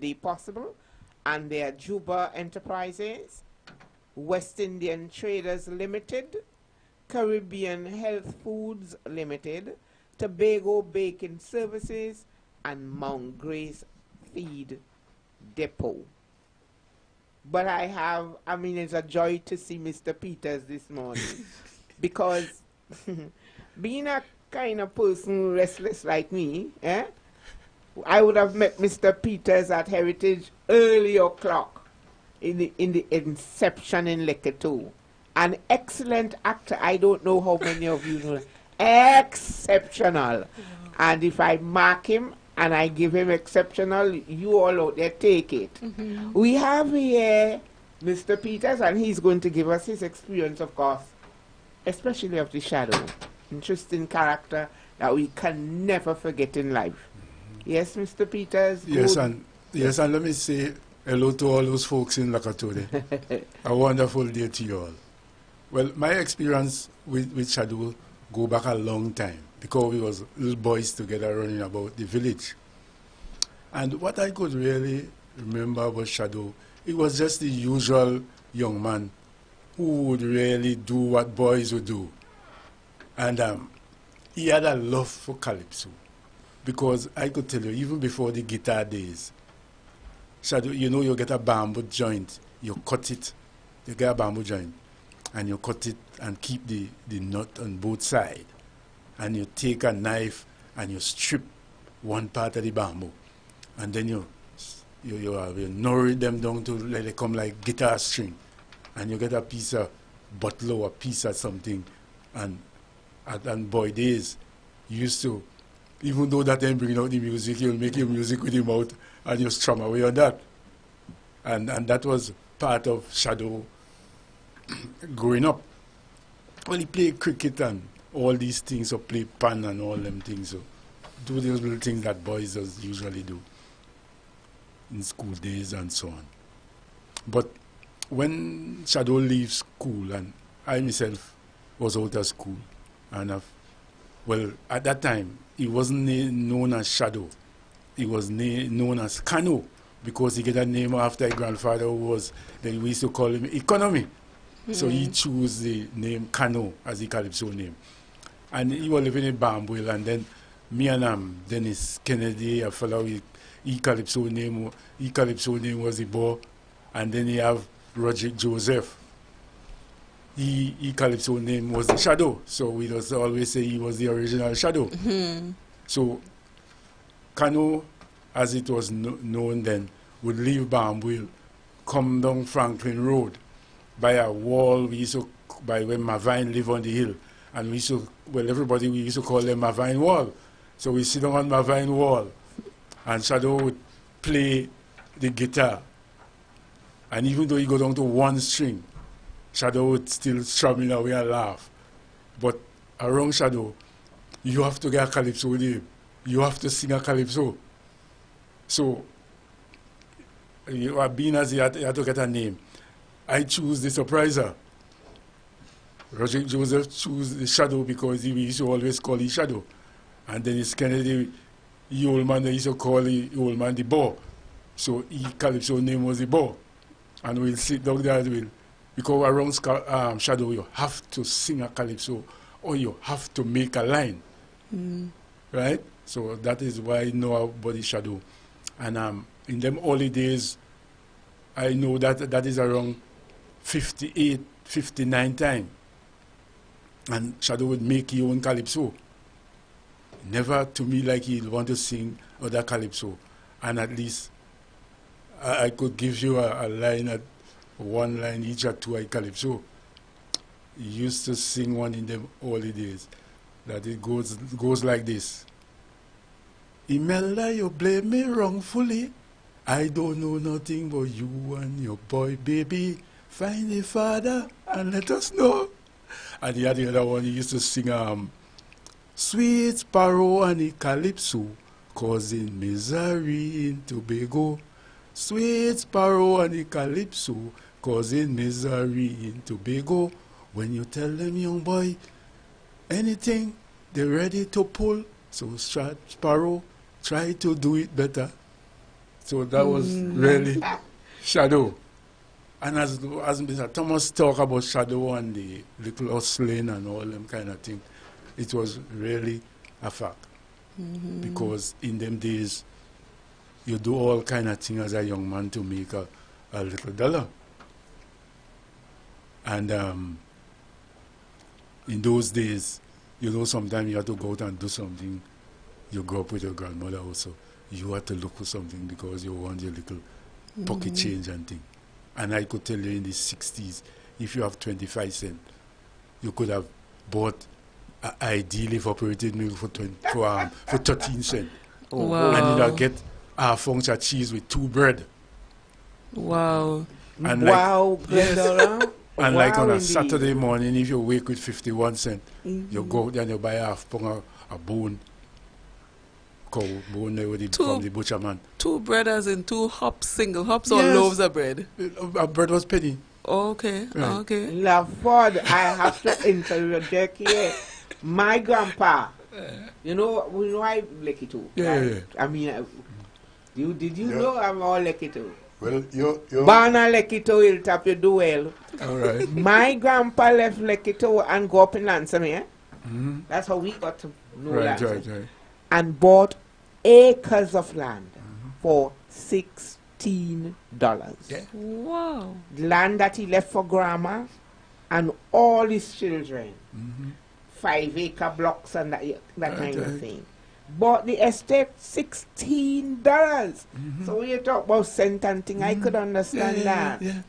today possible. And they are Juba Enterprises, West Indian Traders Limited, Caribbean Health Foods Limited, Tobago Baking Services, and Mount Grace Feed Depot. But I mean, it's a joy to see Mr. Peters this morning because being a kind of person restless like me, I would have met Mr. Peters at Heritage early o'clock in the inception in Leketo. An excellent actor. I don't know how many of you know. Exceptional. And if I mark him and I give him exceptional, you all out there take it. We have here Mr. Peters, and he's going to give us his experience, of course, especially of the shadow. Interesting character that we can never forget in life. Yes, Mr. Peters? Yes, and let me say hello to all those folks in Lakatore. A wonderful day to you all. Well, my experience with Shadow go back a long time because we was little boys together running about the village. And what I could really remember about Shadow, it was just the usual young man who would really do what boys would do. And he had a love for calypso. Because I could tell you, even before the guitar days, Shadow, you know, you get a bamboo joint, you cut it, you get a bamboo joint, and you cut it and keep the nut on both sides. And you take a knife and you strip one part of the bamboo. And then you narrow them down to let it come like guitar string. And you get a piece of bottle or a piece of something. And boy days, you used to, even though that ain't bringing out the music, you'll make your music with your mouth and you strum away on that. And that was part of Shadow growing up. Well, he played cricket and all these things, or play pan and all them things. So do those little things that boys usually do in school days and so on. But when Shadow leaves school, and I myself was out of school, and well, at that time, he wasn't known as Shadow. He was known as Kano, because he got a name after his grandfather who was, then we used to call him Economy. So he chose the name Kano as the calypso name. And he was living in Bambwell, and then me and Dennis Kennedy, a fellow, his calypso name was the Bo, and then he have Roger Joseph. His calypso name was the Shadow, so we just always say he was the original Shadow. So Kano, as it was known then, would leave Bambwell, come down Franklin Road, by a wall we used to, by where Mavine lived on the hill. And we used to, well, everybody, we used to call them Mavine Wall. So we sit down on Mavine Wall, and Shadow would play the guitar. And even though he go down to one string, Shadow would still strumming away and laugh. But around Shadow, you have to get a calypso name. You have to sing a calypso. So, being as he had to get a name, I choose the surpriser. Roger Joseph chose the Shadow because he used to always call him Shadow. And then it's Kennedy, the old man, they used to call the old man the Bo. So his calypso name was the Bo. And we'll sit down there, because around Shadow, you have to sing a calypso or you have to make a line. Right? So that is why I know about the Shadow. And in them early days, I know that is around 58, 59 time. And Shadow would make his own calypso. Never to me like he'd want to sing other calypso. And at least I could give you a line, one line each or two calypso. He used to sing one in the early days. That it goes like this. Imelda, you blame me wrongfully. I don't know nothing but you and your boy baby. Find the father and let us know. And the other one, he used to sing Sweet Sparrow and the Calypso, causing misery in Tobago. Sweet Sparrow and the Calypso, causing misery in Tobago. When you tell them, young boy, anything, they're ready to pull. So Sparrow, try to do it better. So that was really shadow. And as Mr. Thomas talked about shadow and the little hustling and all them kind of thing, it was really a fact. Because in them days, you do all kind of things as a young man to make a little dollar. And in those days, you know, sometimes you have to go out and do something. You grew up with your grandmother also. You had to look for something because you want your little pocket change and thing. And I could tell you in the 60s, if you have 25 cents, you could have bought ideally evaporated milk for 13 cents. Wow. And you'll get a ounce of cheese with 2 bread. Wow. And wow, and like on a indeed. Saturday morning, if you wake with 51 cents, you go out and you buy half pound a bone, cow bone there with from the butcher man. 2 bread as in 2 hops, single hops, or Yes. loaves of bread? A bread was penny. Okay, Right. okay. Laford, I have to interject here. My grandpa, you know I lucky too. Yeah. I mean, did you know I'm all lucky too? Well, you Bana Lekito will tap you do well. All right. My grandpa left Lekito and go up in Lansome. That's how we got to know Right. Lansome. And bought acres of land for $16. Yeah. Wow. Land that he left for grandma and all his children. 5-acre blocks and that kind of thing. Bought the estate $16. So when you talk about cent and thing, I could understand that. Yeah.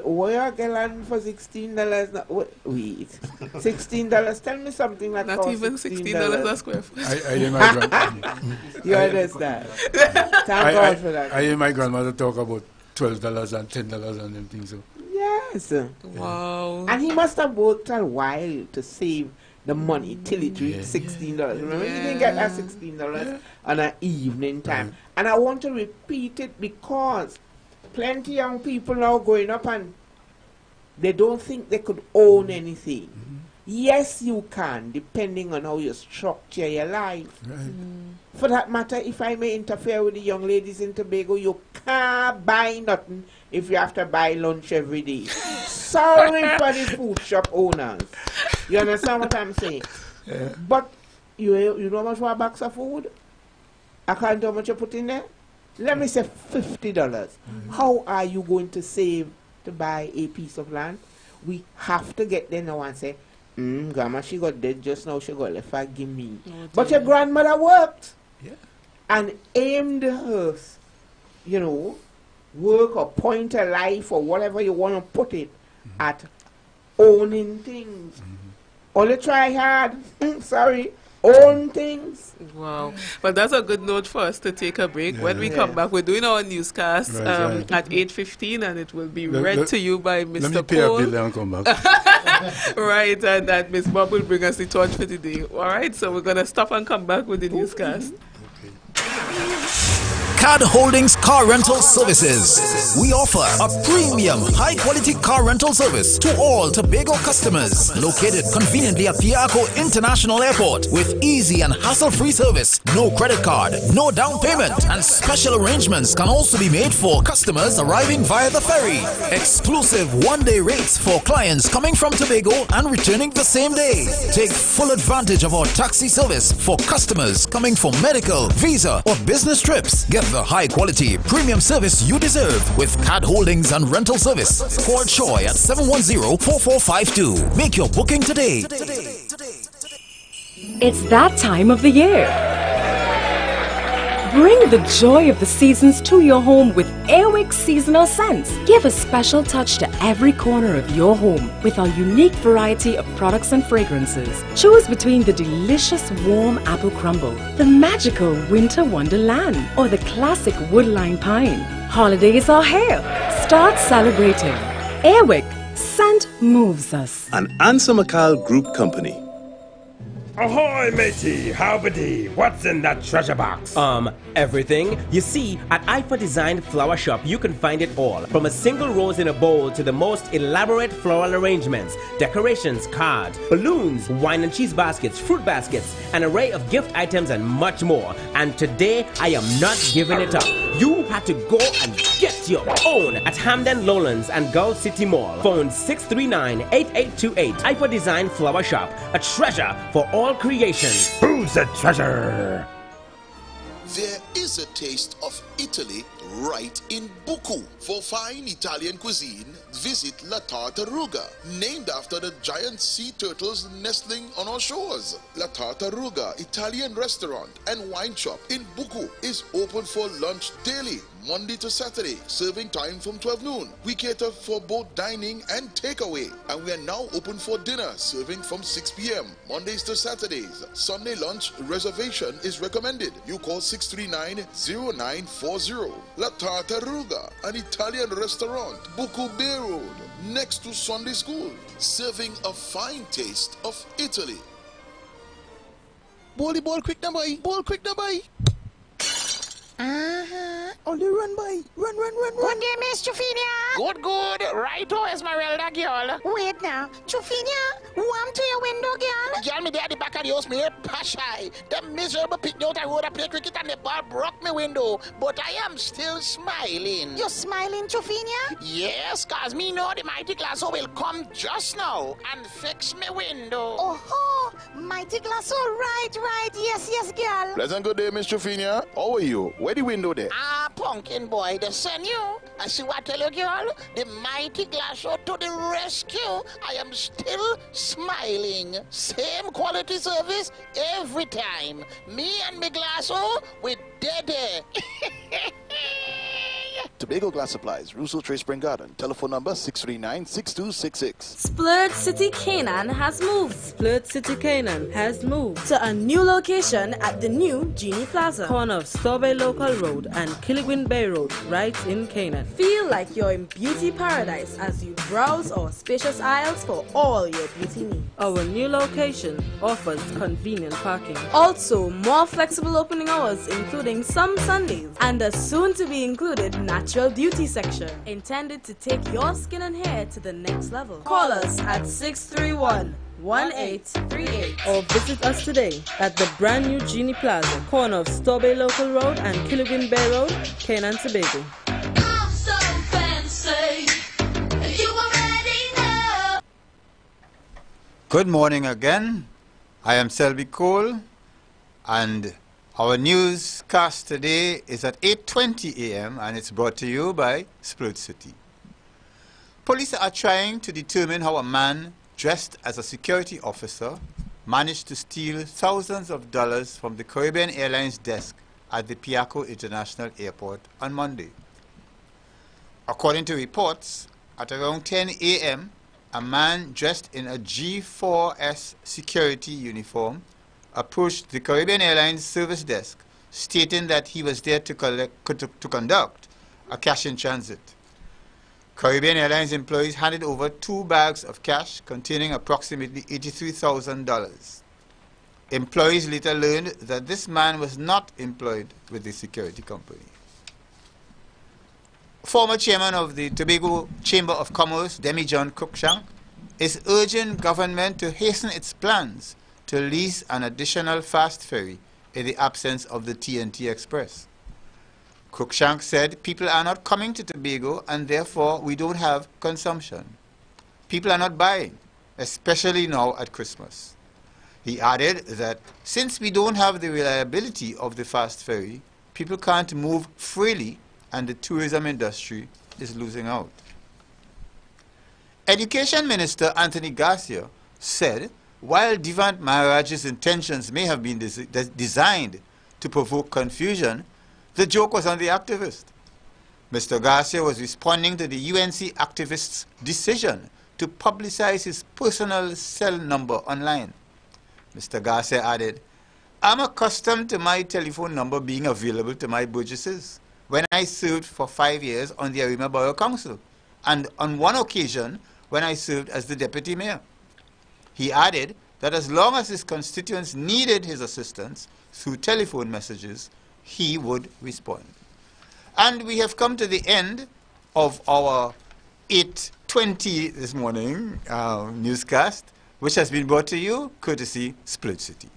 Where you get land for $16? Wait, $16? Tell me something that Not costs even $16 a square foot. I hear my grandmother. You understand? Thank God for that. I hear my grandmother talk about $12 and $10 and them things. So. Yes. Wow. And he must have worked a while to save the money till it reached $16. Remember, he didn't get that $16 on an evening time. And I want to repeat it because plenty young people now growing up and they don't think they could own anything. Yes, you can, depending on how you structure your life. Right. For that matter, if I may interfere with the young ladies in Tobago, you can't buy nothing if you have to buy lunch every day. Sorry for the food shop owners. You understand what I'm saying? Yeah. But you know how much for a box of food? I can't tell how much you put in there. Let me say $50. How are you going to save to buy a piece of land? We have to get there now and say, grandma, she got dead just now, she got left her, give me. But your grandmother worked. Yeah. And aimed her, work or point of life or whatever you want to put it at owning things. Only try hard. Own things. Wow. But that's a good note for us to take a break. When we come back, we're doing our newscast Right. at 8:15, and it will be Let- read let- to you by Mr. Let me pay a Cole. bill and come back. Right, and that Miss Bob will bring us the torch for today. All right, so we're going to stop and come back with the newscast. CAD Holdings Car Rental Services. We offer a premium, high-quality car rental service to all Tobago customers. Located conveniently at Piarco International Airport with easy and hassle-free service. No credit card, no down payment, and special arrangements can also be made for customers arriving via the ferry. Exclusive one-day rates for clients coming from Tobago and returning the same day. Take full advantage of our taxi service for customers coming for medical, visa, or business trips. Get the high-quality premium service you deserve with CAD Holdings and Rental Service. Call Troy at 710-4452. Make your booking today. It's that time of the year. Bring the joy of the seasons to your home with Airwick Seasonal Scents. Give a special touch to every corner of your home with our unique variety of products and fragrances. Choose between the delicious warm apple crumble, the magical winter wonderland, or the classic woodline pine. Holidays are here. Start celebrating. Airwick, scent moves us. An Ansa McCall Group company. Ahoy, matey! Howdy! What's in that treasure box? Everything. You see, at IFA Design Flower Shop, you can find it all. From a single rose in a bowl to the most elaborate floral arrangements, decorations, cards, balloons, wine and cheese baskets, fruit baskets, an array of gift items, and much more. And today, I am not giving it up. You had to go and get your own at Hamden Lowlands and Gull City Mall. Phone 639-8828. IFA Design Flower Shop, a treasure for all creations. Who's the treasure? There is a taste of Italy right in Bucco. For fine Italian cuisine, visit La Tartaruga, named after the giant sea turtles nestling on our shores. La Tartaruga Italian restaurant and wine shop in Bucco is open for lunch daily, Monday to Saturday, serving time from 12 noon. We cater for both dining and takeaway, and we are now open for dinner, serving from 6 p.m. Mondays to Saturdays. Sunday lunch reservation is recommended. You call 639-0940. La Tartaruga, an Italian restaurant, Bucco Bay Road, next to Sunday School, serving a fine taste of Italy. Ball quick now, boy. Ball quick now, boy. Only run, boy. Run. Good day, Miss Chufinia. Good. Right, oh, Esmeralda, girl. Wait now. Chufinia, warm to your window, girl. Girl, me there at the back of the house, me here pashy. Them miserable picked out I would play cricket and the ball broke my window. But I am still smiling. You're smiling, Chufinia? Yes, cause me know the mighty Glasso will come just now and fix me window. Oh, mighty Glasso, right. Yes, girl. Pleasant good day, Miss Chufinia. How are you? Where the window there? Pumpkin boy, they send you. I see what I tell you, girl. The mighty Glasso to the rescue. I am still smiling. Same quality service every time. Me and me Glasso, we dead. Tobago Glass Supplies, Russell Tree Spring Garden. Telephone number 639-6266. Splurge City Canaan has moved. Splurge City Canaan has moved to a new location at the new Genie Plaza, corner of Strawberry Local Road and Killigwin Bay Road, right in Canaan. Feel like you're in beauty paradise as you browse our spacious aisles for all your beauty needs. Our new location offers convenient parking. Also, more flexible opening hours, including some Sundays, and a soon-to-be included natural beauty section intended to take your skin and hair to the next level. Call us at 631-1838 or visit us today at the brand new Genie Plaza, corner of Strawberry Local Road and Killigwin Bay Road, Canaan, Tobago. I'm so fancy. You already know. Good morning again. I am Selby Cole, and our newscast today is at 8:20 a.m. and it's brought to you by Splurge City. Police are trying to determine how a man dressed as a security officer managed to steal thousands of dollars from the Caribbean Airlines desk at the Piaco International Airport on Monday. According to reports, at around 10 a.m., a man dressed in a G4S security uniform approached the Caribbean Airlines service desk, stating that he was there to conduct a cash in transit. Caribbean Airlines employees handed over 2 bags of cash containing approximately $83,000. Employees later learned that this man was not employed with the security company. Former chairman of the Tobago Chamber of Commerce, Demi-John Cruikshank, is urging government to hasten its plans to lease an additional fast ferry in the absence of the TNT Express. Cruikshank said people are not coming to Tobago and therefore we don't have consumption. People are not buying, especially now at Christmas. He added that since we don't have the reliability of the fast ferry, people can't move freely and the tourism industry is losing out. Education Minister Anthony Garcia said while Devant Maharaj's intentions may have been designed to provoke confusion, the joke was on the activist. Mr. Garcia was responding to the UNC activist's decision to publicize his personal cell number online. Mr. Garcia added, "I'm accustomed to my telephone number being available to my burgesses when I served for 5 years on the Arima Borough Council and on one occasion when I served as the deputy mayor." He added that as long as his constituents needed his assistance through telephone messages, he would respond. And we have come to the end of our 8:20 this morning newscast, which has been brought to you courtesy Splurge City.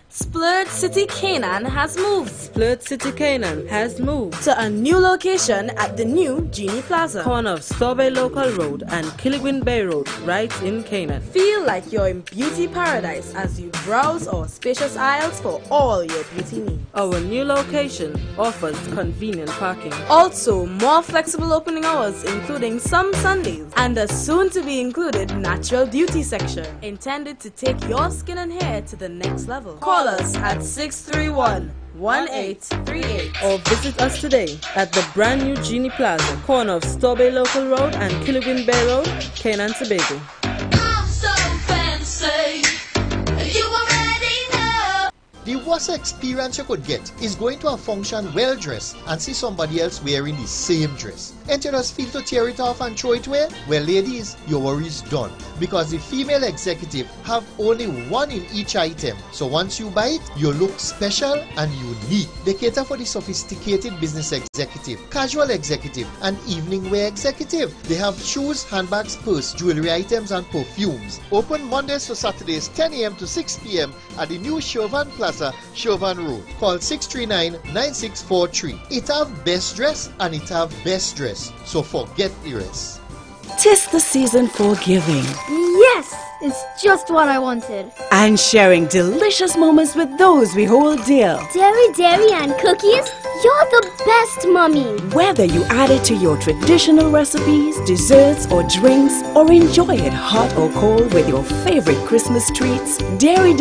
Splurge City Canaan has moved. Splurge City Canaan has moved to a new location at the new Genie Plaza, corner of Tobago Local Road and Killigwin Bay Road, right in Canaan. Feel like you're in beauty paradise as you browse our spacious aisles for all your beauty needs. Our new location offers convenient parking. Also, more flexible opening hours, including some Sundays, and a soon-to-be included natural beauty section, intended to take your skin and hair to the next level. Call us at 631-1838 or visit us today at the brand new Genie Plaza, corner of Tobago Local Road and Killigwin Bay Road, Canaan, Tobago. I'm so fancy. You already know. The worst experience you could get is going to a function well dressed and see somebody else wearing the same dress. Ain't you just feel to tear it off and throw it away? Well, ladies, your worry's done, because the female executive have only one in each item. So once you buy it, you look special and unique. They cater for the sophisticated business executive, casual executive, and evening wear executive. They have shoes, handbags, purse, jewelry items, and perfumes. Open Mondays to Saturdays, 10 a.m. to 6 p.m. at the new Chauvin Plaza, Chauvin Road. Call 639-9643. It have best dress and it have best dress. So forget the rest. 'Tis the season for giving. Yes, it's just what I wanted. And sharing delicious moments with those we hold dear. Dairy and cookies, you're the best, Mommy. Whether you add it to your traditional recipes, desserts, or drinks, or enjoy it hot or cold with your favorite Christmas treats, Dairy